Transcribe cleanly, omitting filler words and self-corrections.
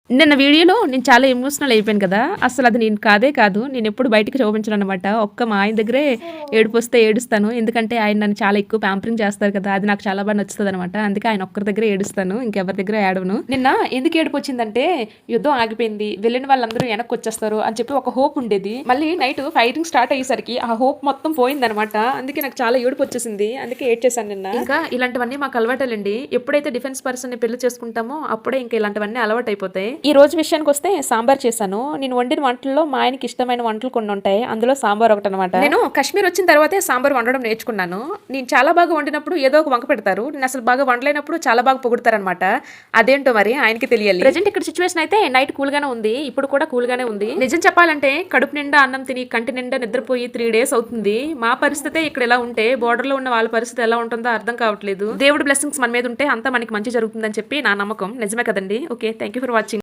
నిన్న వీడియోలో నేను చాలా ఎమోషనల్ అయిపోయాను కదా! అసలది నేను కాదే కాదు. నేనెప్పుడు బయటికి చూపించననమాట. మా ఆయన దగ్గరే ఏడుపొస్తే ఏడుస్తాను. ఎందుకంటే ఆయన నన్ను చాలా ఎక్కువ ప్యాంపరింగ్ చేస్తారు కదా! అది నాకు చాలా బాగా నచ్చుతదనమాట. అందుకే ఆయన ఒక్కరి దగ్గరే ఏడుస్తాను. ఇంకెవరి దగ్గర ఏడవను. నిన్న ఎందుకు ఏడుపొచ్చిందంటే యుద్ధం ఆగిపోయింది. వెళ్ళిన వాళ్ళందరూ వెనక్కొచ్చేస్తారు అని చెప్పి ఒక హోప్ ఉండేది. మళ్ళీ నైట్ ఫైటింగ్ స్టార్ట్ అయ్యేసరికి ఆ హోప్ మొత్తం పోయిందనమాట. అందుకే నాకు చాలా ఏడుపొచ్చేసింది. అందుకే ఏడ్చేశాను నిన్న. ఇంకా ఇలాంటివన్నీ మాకు అలవాటేలండి. ఎప్పుడైతే డిఫెన్స్ పర్సన్‌ని పెళ్లి చేసుకుంటామో అప్పుడే ఇంకా ఇలాంటివన్నీ అలవాటయిపోతాయి. ఈ రోజు విషయానికి వస్తే సాంబార్ చేశాను. నేను వండిన వంటల్లో మా ఆయనకి ఇష్టమైన వంటలు కొన్ని ఉంటాయి. అందులో సాంబార్ ఒకటనమాట. నేను కాశ్మీర్ వచ్చిన తర్వాతే సాంబార్ వండడం నేర్చుకున్నాను. నేను చాలా బాగా వండినప్పుడు ఏదో ఒక వంక పెడతారు. నేను అసలు బాగా వండలేనప్పుడు చాలా బాగా పొగుడతారనమాట. అదేంటో మరి ఆయనకి తెలియాలి. ప్రెజెంట్ ఇక్కడ సిచ్యువేషన్ అయితే నైట్ కూల్ గానే ఉంది. ఇప్పుడు కూడా కూల్ గానే ఉంది. నిజం చెప్పాలంటే కడుపు నిండా అన్నం తిని కంటి నిండా నిద్రపోయి 3 days అవుతుంది. మా పరిస్థితే ఇక్కడ ఎలా ఉంటే బోర్డర్ లో ఉన్న వాళ్ళ పరిస్థితి ఎలా ఉంటుందో అర్థం కావట్లేదు. దేవుడి బ్లెస్సింగ్స్ మన మీద ఉంటే అంతా మనకి మంచి జరుగుతుందని చెప్పి నా నమ్మకం. నిజమే కదండి. Okay, thank you for watching.